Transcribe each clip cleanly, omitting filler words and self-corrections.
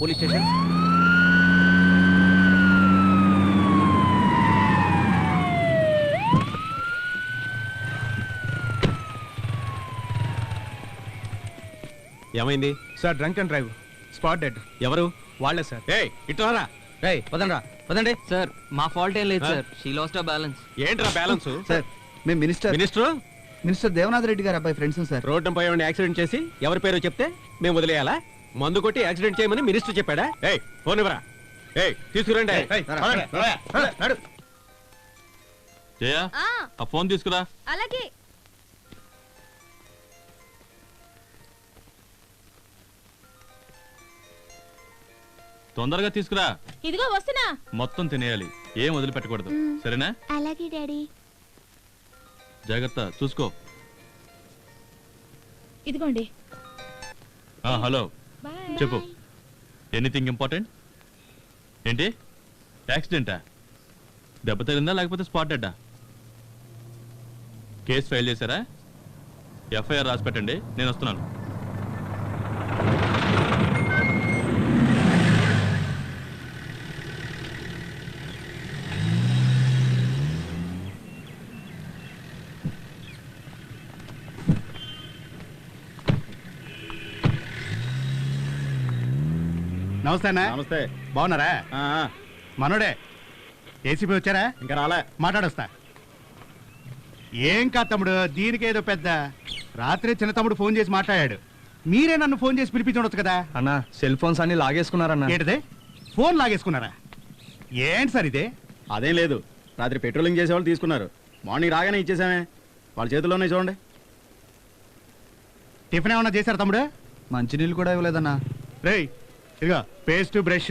Police station. ఏమైంది sir? Drunk and drive, spot dead. ఎవరు? వాళ్ళే సార్. ఇట్లారా పదండ్రా పదండి. సార్ మా ఫాల్ట్ ఏం లేదు సార్, షీ లాస్ట్ ఆ బ్యాలెన్స్. ఏంట్రా బ్యాలెన్స్? సార్ మేము మినిస్టర్ దేవనాథ్ రెడ్డి గారు అబ్బాయి ఫ్రెండ్స్ సార్. రోడ్డుపై యాక్సిడెంట్ చేసి ఎవరి పేరు చెప్తే మేము వదిలేయాలా? మందు కొట్టి యాక్సిడెంట్ చేయమని మినిస్టర్ చెప్పాడా? ఫోన్ ఇవ్వరా. తీసుకురండి. ఆ ఫోన్ తీసుకురా. అలాగే. తొందరగా తీసుకురా. ఇదిగో వస్తున్నా. మొత్తం తినేయాలి, ఏం వదిలిపెట్టకూడదు, సరేనా? అలాగే డాడీ. జాగ్రత్త, చూసుకో. ఇదిగోండి. హలో, చెప్పు. Anything important? ఏంటి, యాక్సిడెంటా? దెబ్బ తగిలిందా లేకపోతే స్పాట్ డెడ్డా? కేసు ఫైల్ చేశారా? ఎఫ్ఐఆర్ రాసి పెట్టండి, నేను వస్తున్నాను. నమస్తే అన్న. నమస్తే. బాగున్నారా? మనోడే ఏసీపీ వచ్చారా? ఇంకా రాలే. మాట్లాడొస్తా. ఏం కాదు తమ్ముడు, దీనికేదో పెద్ద. రాత్రి చిన్న తమ్ముడు ఫోన్ చేసి మాట్లాడాడు. మీరే నన్ను ఫోన్ చేసి పిలిపించవచ్చు కదా అన్న. సెల్ ఫోన్స్ అన్ని లాగేసుకున్నారన్న. ఏంటిదే? ఫోన్ లాగేసుకున్నారా? ఏంటి సార్ ఇదే? అదేం లేదు, రాత్రి పెట్రోలింగ్ చేసేవాళ్ళు తీసుకున్నారు. మార్నింగ్ రాగానే ఇచ్చేసామే, వాళ్ళ చేతిలోనే చూడండి. టిఫిన్ ఏమన్నా చేశారు తమ్ముడు? మంచినీళ్ళు కూడా ఇవ్వలేదన్నా. రేయ్ ఇదిగో పేస్ట్ బ్రష్,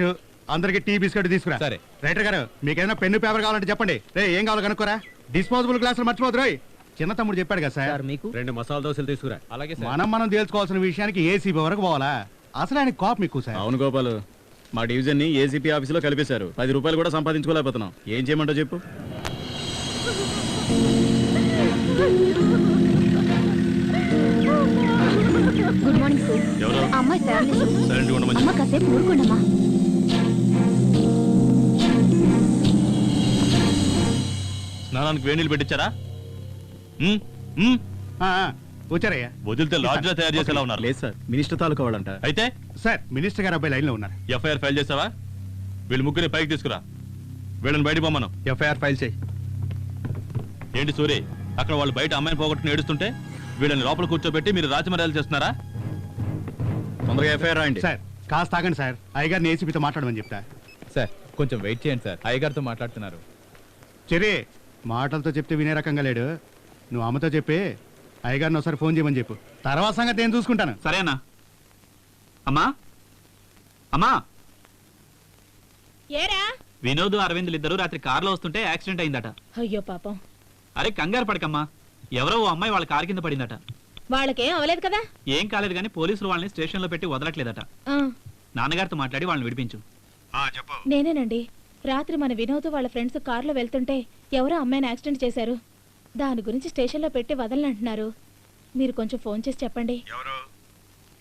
అందరికి టీ బిస్కెట్ తీసుకురా. సరే. రైటర్ గారు మీకేదైనా పెన్ను పేపర్ కావాలంటే చెప్పండి. రే ఏం కావాలో కనుక్కోరా. డిస్పోజబుల్ గ్లాసులు మర్చిపోదు. రోయ్ చిన్న తమ్ముడు చెప్పాడు కదా సార్. మీకు 2 మసాలా దోశలు తీసుకురా. అలాగే. మనం తేల్చుకోవాల్సిన విషయానికి ఏసీబీ వరకు పోవాలా? అసలు ఆయన కోపం ఎక్కువ సార్. అవును గోపాలు, మా డివిజన్ ని ఏసీపీ ఆఫీసులో కలిపేశారు. 10 రూపాయలు కూడా సంపాదించుకోలేకపోతున్నాం. ఏం చేయమంటావు చెప్పు. Good morning sir. ఎవరు? అమ్మాయి ఫ్యామిలీ. సైలెంట్గా ఉండమని. అమ్మ కాసేపు ఊరుకోండమ్మా. స్నానానికి వేడి నీళ్ళు పెట్టించారా? వచ్చారయ్యా. వదిలితే లాడ్జ్లో తయారు చేసేలా ఉన్నారు. లేదు సార్, మినిస్టర్ తాలూకా వాళ్ళంట. అయితే సార్ మినిస్టర్ గారు అబ్బాయి లైన్ లో ఉన్నారు. ఎఫ్ఐఆర్ ఫైల్ చేసావా? వీళ్ళు ముగ్గురిని పైకి తీసుకురా, వీళ్ళని బయట పోమను. ఎఫ్ఐఆర్ ఫైల్ చేయి. ఏంటి సూరి, అక్కడ వాళ్ళు బయట అమ్మాయిని పోగొట్టుకుని ఏడుస్తుంటే వీళ్ళని లోపల కూర్చోబెట్టి మీరు రాజమర్యాదలు చేస్తున్నారా? తొందరగా ఎఫ్ఐఆర్ రాయండి. సార్ కాస్త ఆగండి సార్, అయ్యగారిని ఏసీపీతో మాట్లాడమని చెప్తా. సార్ కొంచెం వెయిట్ చేయండి సార్, అయ్యగారితో మాట్లాడుతున్నారు. చెరీ మాటలతో చెప్తే వినే రకంగా లేడు. నువ్వు అమ్మతో చెప్పి అయ్యగారిని ఒకసారి ఫోన్ చేయమని చెప్పు. తర్వాత సంగతి నేను చూసుకుంటాను. సరేనా? అమ్మా అమ్మా, ఏరా? వినోద్ అరవింద్లు ఇద్దరు రాత్రి కారులో వస్తుంటే యాక్సిడెంట్ అయిందట. అయ్యో పాపం. అరే కంగారు పడకమ్మా, ఎవరో ఓ అమ్మాయి వాళ్ళ కారు కింద పడిందట. వాళ్ళకేం అవలేదు కదా? ఏం కాలేదు కానీ పోలీసులు వాళ్ళని స్టేషన్ లో పెట్టి వదలట్లేదట. నాన్నగారితో మాట్లాడి వాళ్ళని విడిపించు. నేనేనండి. రాత్రి మన వినోద్ వాళ్ళ ఫ్రెండ్స్ కారులో వెళ్తుంటే ఎవరో అమ్మాయిని యాక్సిడెంట్ చేశారు. దాని గురించి స్టేషన్లో పెట్టి వదలనంటున్నారు. మీరు కొంచెం ఫోన్ చేసి చెప్పండి.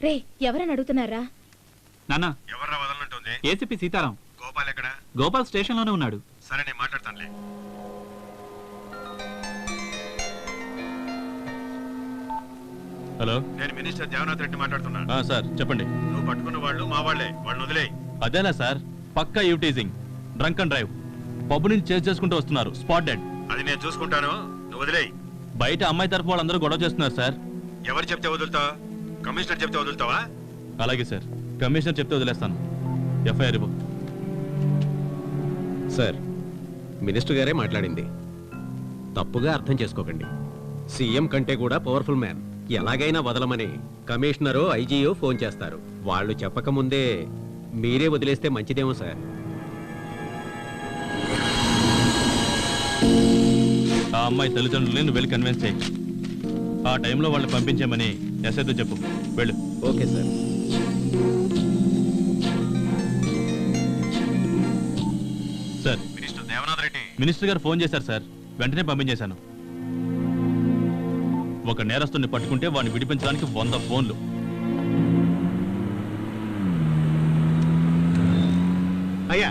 రే ఎవరని అడుగుతున్నారా? నాన్న, ఎవరు వదలనంటుంది? ఏసీపీ సీతారాం. గోపాల్ ఎక్కడ? గోపాల్ స్టేషన్ లోనే ఉన్నాడు. సరే నేను మాట్లాడతానులే. హలో, నేను మినిస్టర్ దేవనాథ్ రెడ్డి మాట్లాడుతున్నా. సార్ చెప్పండి. నువ్వు పట్టుకున్న వాళ్ళు మా వాళ్ళే, వాళ్ళని వదిలేయ్. అదేనా సార్, పక్కా యూటీజింగ్, డ్రంక్ అండ్ డ్రైవ్, పబ్బు నుంచి చేజ్ చేసుకుంటూ వస్తున్నారు, స్పాట్ డెడ్. అది నేను చూసుకుంటాను, నువ్వు వదిలేయ్. బయట అమ్మాయి తరఫు వాళ్ళందరూ గొడవ చేస్తున్నారు సార్. ఎవరు చెప్తే వదులుతావా? కమిషనర్ చెప్తే వదులుతావా? అలాగే సార్, కమిషనర్ చెప్తే వదిలేస్తాను. ఎఫ్ఐఆర్ ఇవ్వు. సార్ మినిస్టర్ గారే మాట్లాడింది, తప్పుగా అర్థం చేసుకోకండి. సీఎం కంటే కూడా పవర్ఫుల్ మ్యాన్. ఎలాగైనా వదలమని కమిషనరో ఐజీయో ఫోన్ చేస్తారు. వాళ్ళు చెప్పకముందే మీరే వదిలేస్తే మంచిదేమో సార్. ఆ అమ్మాయి తల్లిదండ్రులని నువ్వు వెళ్ళి కన్విన్స్ చేయి. ఆ టైంలో వాళ్ళని పంపించామని ఎస్ఐతో చెప్పు. వెళ్ళు. Okay sir. Sir minister Devanath Reddy. Minister గారు ఫోన్ చేశారు సార్, వెంటనే పంపించేశాను. ఒక నేరస్తుని పట్టుకుంటే వాడిని విడిపించడానికి 100 ఫోన్లు. అయ్యా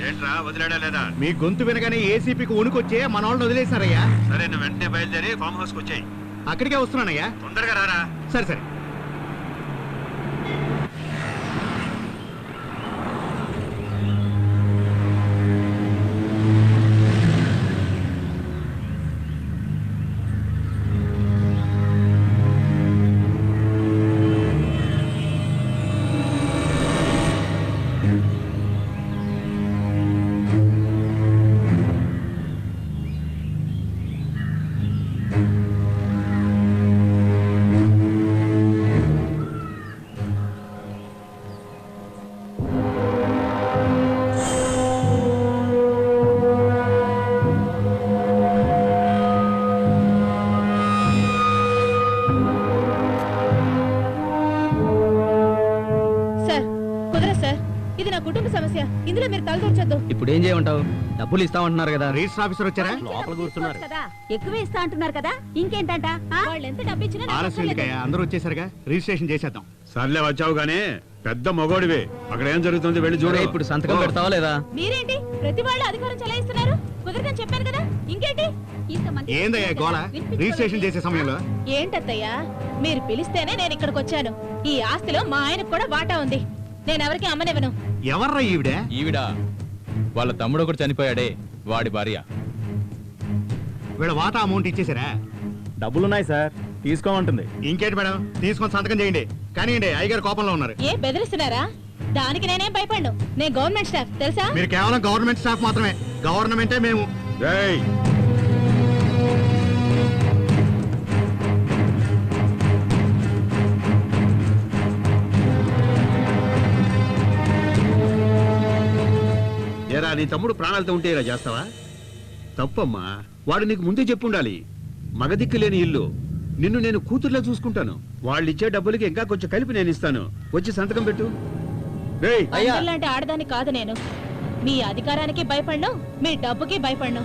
ఏంట్రా వదిలేడా లేదా? మీ గొంతు వినగానే ఏసీపీకి వణుకొచ్చే మన వాళ్ళని వదిలేశారయ్యా. సరే నువ్వు వెంటనే బయలుదేరి ఫామ్ హౌస్కి వచ్చాయి. అక్కడికే వస్తున్నానయ్యా. తొందరగా రారా. సరే సరే. ఇందులో మీరు తలదూర్చొద్దు. ఇప్పుడు ఏం చేయమంటావు? డబ్బులు ఇస్తామంటున్నారు కదా. రిజిస్టర్ ఆఫీసర్ వచ్చారా? లోపల కూర్చున్నారు. ఎక్కువ ఇస్తా అంటున్నారు కదా, ఇంకేంటంట? వాళ్ళు ఎంత డబ్బు ఇచ్చినా నాకు ఆలస్యం అవసరం లేదు. ఎందుకయ్యా? అందరూ వచ్చేసారుగా, రిజిస్ట్రేషన్ చేసేద్దాం. సర్లే వచ్చావు గానీ పెద్ద మొగోడివి. అక్కడ ఏం జరుగుతుంది వెళ్ళి చూడు. ఇప్పుడు సంతకం పెడతావా లేదా? మీరేంటి ప్రతి వాళ్ళు అధికారం చెలాయిస్తున్నారు? కుదరదని చెప్పాను కదా, ఇంకేంటి? ఇంతమంది ఏందయ్యా గోళ? రిజిస్ట్రేషన్ చేసే సమయంలో ఏంటత్తయ్యా, మీరు పిలిస్తేనే నేను ఇక్కడికి వచ్చాను. ఈ ఆస్తిలో మా ఆయనకు కూడా వాటా ఉంది. నేను ఎవరికి అమ్మనివ్వను. ఎవర్రా ఈవిడ? ఈవిడ వాళ్ళ తమ్ముడు ఒకటి చనిపోయాడే, వాడి భార్య. వీళ్ళ వాటా అమౌంట్ ఇచ్చేసారా? డబ్బులున్నాయి సార్, తీసుకోమంటుంది. ఇంకేంటి మేడం, తీసుకొని సంతకం చేయండి. కానీ అయ్యగారు కోపంలో ఉన్నారు. ఏ బెదిరిస్తున్నారా? దానికి నేనేం భయపడ్ను. నేను గవర్నమెంట్ స్టాఫ్ తెలుసా? మీరు కేవలం గవర్నమెంట్ స్టాఫ్ మాత్రమే. గవర్నమెంటే మేము. ఏయ్, ఏరా నీ తమ్ముడు ప్రాణాలతో ఉంటే ఇలా చేస్తావా? తప్పమ్మా, వాడు నీకు ముందే చెప్పుండాలి. మగదిక్కు లేని ఇల్లు, నిన్ను నేను కూతుర్లా చూసుకుంటాను. వాళ్ళు ఇచ్చే డబ్బులకి ఇంకా కొంచెం కలిపి నేను ఇస్తాను. వచ్చి సంతకం పెట్టు. రేయ్, లాంటి ఆడదాన్ని కాదు నేను. మీ అధికారానికి భయపడ్ను, మీ డబ్బుకి భయపడ్ను.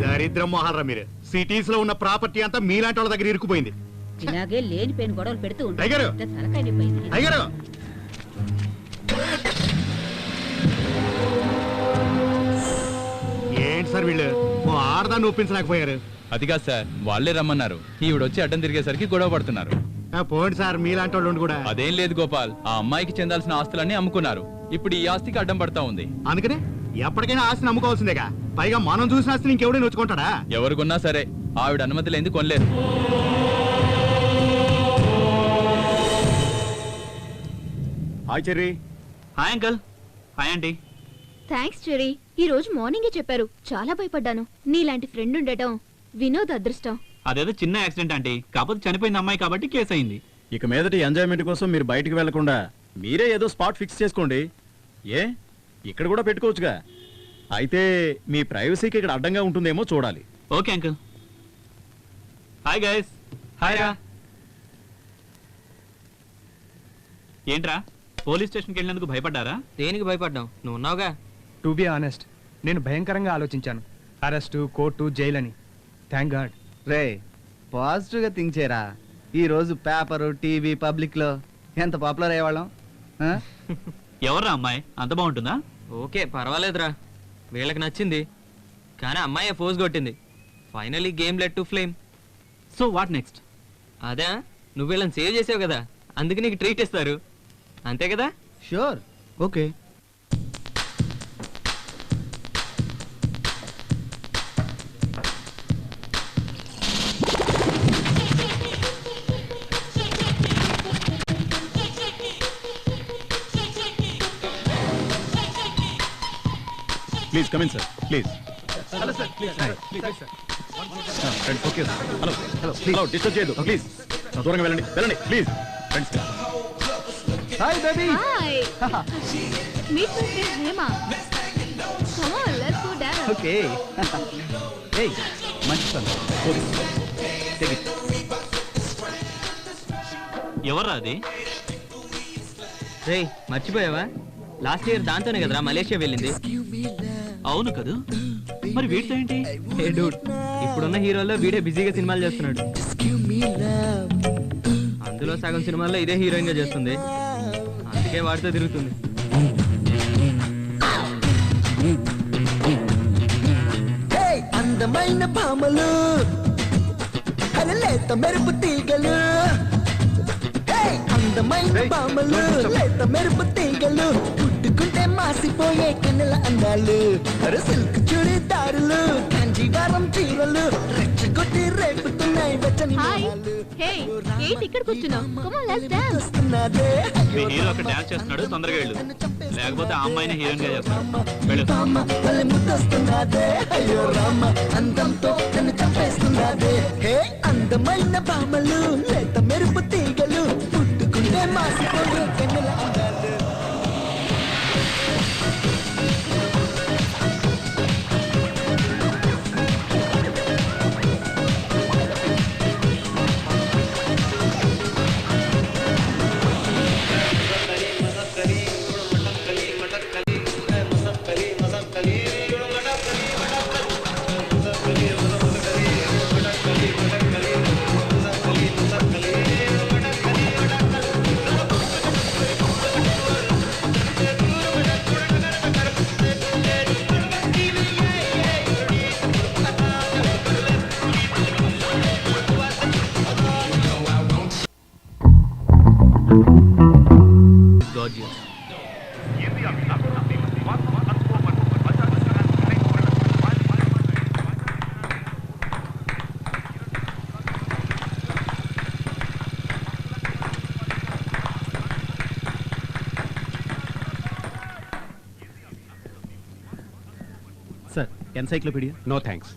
దరిద్రం మొహాలరా మీరు. సిటీస్ లో ఉన్న ప్రాపర్టీ అంతా మీలాంటి వాళ్ళ దగ్గర ఇరుక్కుపోయింది. ఇలాగే లేని పేను గొడవలు పెడుతూ అయ్యగారు! ఉంటారు. తలకాయ నొప్పి అయింది. అయ్యగారు, ఏంటి సార్ వీళ్ళు ఓ ఆడదాన్ని ఒప్పించలేకపోయారు? అది కాదు సార్, వాళ్ళే రమ్మన్నారు. ఈవిడొచ్చి అడ్డం తిరిగేసరికి గొడవ పడుతున్నారు. పోండి సార్, మీలాంటి వాళ్ళు కూడా. అదేం లేదు గోపాల్, ఆ అమ్మాయికి చెందాల్సిన ఆస్తులన్నీ అమ్ముకున్నారు. ఇప్పుడు ఈ ఆస్తికి అడ్డం పడతా ఉంది. అందుకనే ఎప్పటికైనా ఆస్తిని అమ్ముకోవాల్సిందేగా. పైగా మనం చూసిన ఆస్తిని ఇంకెవడైనా నొచ్చుకుంటాడా? ఎవరు కొన్నా సరే ఆవిడ అనుమతి లేని కొనలేరు. Hi Cherry. Hi uncle. Hi aunty. Thanks Cherry. ఈ రోజు మార్నింగే చెప్పారు. చాలా భయపడ్డాను. నీలాంటి ఫ్రెండ్ ఉండటం వినోద్ అదృష్టం. అదేదో చిన్న యాక్సిడెంట్ ఆంటీ, కాకపోతే చనిపోయింది అమ్మాయి కాబట్టి కేసు అయింది. ఇక మీదటి ఎంజాయ్మెంట్ కోసం మీరు బయటికి వెళ్లకుండా మీరే ఏదో స్పాట్ ఫిక్స్ చేసుకోండి. ఏ ఇక్కడ కూడా పెట్టుకోవచ్చుగా. అయితే మీ ప్రైవసీకి ఇక్కడ అడ్డంగా ఉంటుందేమో చూడాలి. Okay uncle. Hi guys. Hi రా. ఏంట్రా పోలీస్ స్టేషన్కి వెళ్ళినందుకు భయపడ్డారా? దేనికి భయపడ్డాం? నువ్వు ఉన్నావుగా. టు బి ఆనెస్ట్, నేను భయంకరంగా ఆలోచించాను. అరెస్టు, కోర్టు, జైలు అని. Thank God. రే పాజిటివ్ గా థింక్ చేయరా. ఈ రోజు పేపరు, టీవీ, పబ్లిక్ లో ఎంత పాపులర్ అయ్యేవాళ్ళం. ఎవర్రా అమ్మాయి? అంత బాగుంటుందా? ఓకే పర్వాలేదురా, వీళ్ళకి నచ్చింది. కానీ అమ్మాయి ఫోర్స్ కొట్టింది. Finally game led to flame. So what next? అదే, నువ్వు వీళ్ళని సేవ్ చేసావు కదా, అందుకే నీకు ట్రీట్ ఇస్తారు. అంతే కదా? Sure, okay. Please come in sir, please. Hello sir, please sir. Okay sir. Hello hello, disturb చేయదు ప్లీజ్. దూరంగా వెళ్ళండి, వెళ్ళండి please. Friends hi baby. Hi. Meet my friend Hema. Come on, let's go dance. Okay. ఏయ్ మంచి పని. Take it. ఎవర్రా అది? రేయ్ మర్చిపోయావా? లాస్ట్ ఇయర్ దాంతోనే కదరా మలేషియా వెళ్ళింది. అవును కదా, మరి వీటితో ఏంటి? హే డూడ్, ఇప్పుడున్న హీరోల్లో వీడే బిజీగా సినిమాలు చేస్తున్నాడు. అందులో సగం సినిమాల్లో ఇదే హీరోయిన్ గా చేస్తుంది. అందుకే వాడితో తిరుగుతుంది. అందమైన భామలు లేత మెరుపు తీగలు, అందమైన భామలు లేత మెరుపు తీగలు, పుట్టుకుంటే మాసిపోయే కిన్నెల అందాలు, సిల్క్ చుడిదారులు కాంజీవరం చీరలు రెచ్చగొట్టి రేపుతున్నాయి వెచ్చని మొహాలు. ఇక్కడ కూర్చున్నావు? మీ హీరో ఒక డాన్స్ చేస్తున్నాడు, తొందరగా వెళ్ళు, లేకపోతే ఆ అమ్మాయిని హీరోయిన్ గా చేస్తాడు. ముద్దొస్తున్నదే అయ్యో రామ, అందంతో నన్ను చంపేస్తున్నదే. హే అందమైన భామలు లేత మెరుపు తీగలు, పుట్టుకుంటే మాసిపోయే కిన్నెల అందాలు. Gorgeous. Sir encyclopedia. No thanks.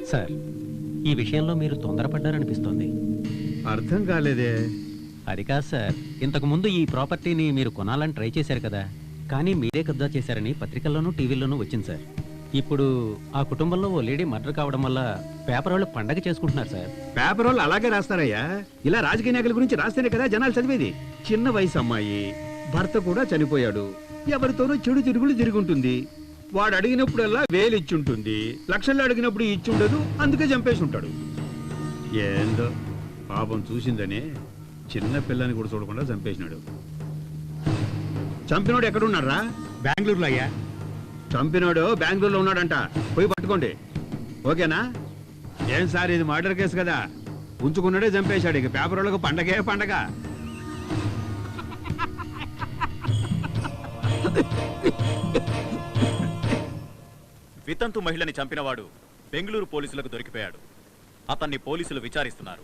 Sir, ఈ విషయంలో మీరు తొందరపడ్డారనిపిస్తోంది. అర్థం కాలేదే. అది కాదు సార్, ఇంతకు ముందు ఈ ప్రాపర్టీని మీరు కొనాలని ట్రై చేశారు కదా, కానీ మీరే కబ్జా చేశారని పత్రికల్లోనూ టీవీల్లోనూ వచ్చింది సార్. ఇప్పుడు ఆ కుటుంబంలో ఓ లేడీ మర్డర్ కావడం వల్ల పేపర్ వాళ్ళు పండగ చేసుకుంటున్నారు సార్. పేపర్ వాళ్ళు అలాగే రాస్తారయ్యా. ఇలా రాజకీయ నాయకుల గురించి రాస్తేనే కదా జనాలు చదివేది. చిన్న వయసు అమ్మాయి, భర్త కూడా చనిపోయాడు, ఎవరితోనూ చెడు తిరుగులు తిరుగుంటుంది. వాడు అడిగినప్పుడల్లా వేలు ఇచ్చుంటుంది, లక్షల్లో అడిగినప్పుడు ఇచ్చుండదు, అందుకే చంపేసి ఉంటాడు. ఏందో పాపం చూసిందనే చిన్న పిల్లని కూడా చూడకుండా చంపేసినాడు. చంపినోడు ఎక్కడున్నారా? బెంగళూరులో అయ్యా. చంపినోడు బెంగళూరులో ఉన్నాడంట, పోయి పట్టుకోండి. ఓకేనా? ఏం సార్, ఇది మర్డర్ కేసు కదా, ఉంచుకున్నాడే చంపేశాడు. ఇక పేపర్ వాళ్ళకు పండగే పండగ. వితంతు మహిళని చంపినవాడు బెంగళూరు పోలీసులకు దొరికిపోయాడు. అతన్ని పోలీసులు విచారిస్తున్నారు.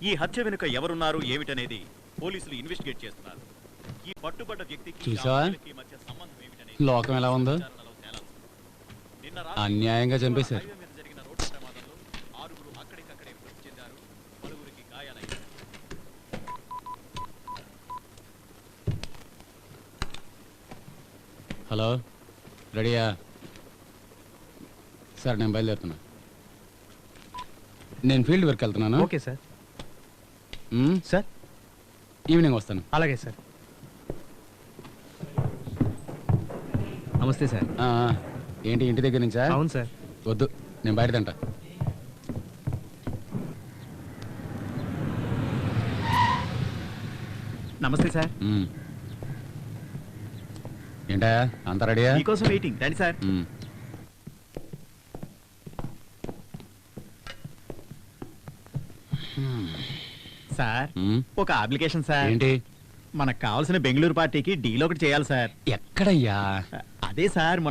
ఈ హత్య వెనుక ఎవరున్నారు ఏమిటనేది పోలీసులు ఇన్వెస్టిగేట్ చేస్తున్నారు. ఈ పట్టుబడ్డ వ్యక్తికి చూసావా మధ్య సంబంధం ఏమిటనేది లోకం ఎలా ఉందో? అన్యాయంగా చంపేశారు. జరిగిన రోడ్డు ప్రమాదంలో 6 అక్కడికక్కడే మృతి చెందారు, 10 గాయాలయ్యారు. హలో, రెడీయా? సార్ నేను బయలుదేరుతున్నా. నేను ఫీల్డ్ వర్క్ వెళ్తున్నాను. Okay sir. సార్ ఈవినింగ్ వస్తాను. అలాగే సార్. నమస్తే సార్. ఏంటి ఇంటి దగ్గర నుంచా? అవును సార్. వద్దు, నేను బయట తింటా. నమస్తే సార్. ఏంటా అంత రెడీయా? మీకోసం వెయిటింగ్. రండి సార్. సార్ ఒక అప్లికేషన్ సార్. ఏంటి? మనకు కావాల్సిన బెంగళూరు పార్టీకి డీల్ ఒకటి చేయాలి సార్. ఎక్కడయ్యా? అదే సార్